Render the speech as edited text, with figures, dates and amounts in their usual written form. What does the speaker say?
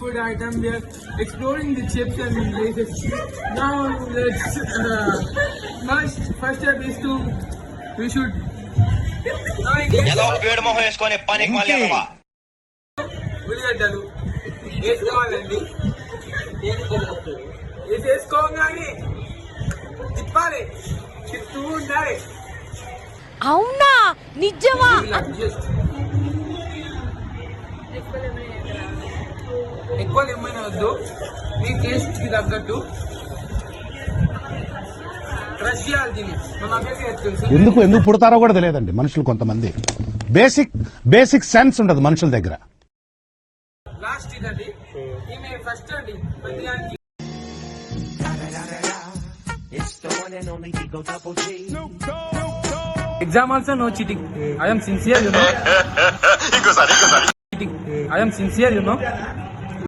food item. We are exploring the chips and places. Now let's first step is to we should. ఉల్లిగడ్డలు వేసుకోవాలండి. వేసేసుకోగానే తిప్పాలి, తిప్పుతూ ఉండాలి. అవునా, నిజమా? ఎక్కువ ఏమైనా వద్దు, మీ టేస్ట్ కి తగ్గట్టు క్రష్ చేయాలి దీన్ని. ఎందుకు పుడతారో కూడా తెలియదండి మనుషులు. కొంతమంది బేసిక్ సెన్స్ ఉండదు మనుషుల దగ్గర. లాస్ట్ ఇదండి, ఈమె ఫస్ట్ అండి ప్రతిదానికి. Exam also no cheating. I am sincere, you know. I am sincere, you know.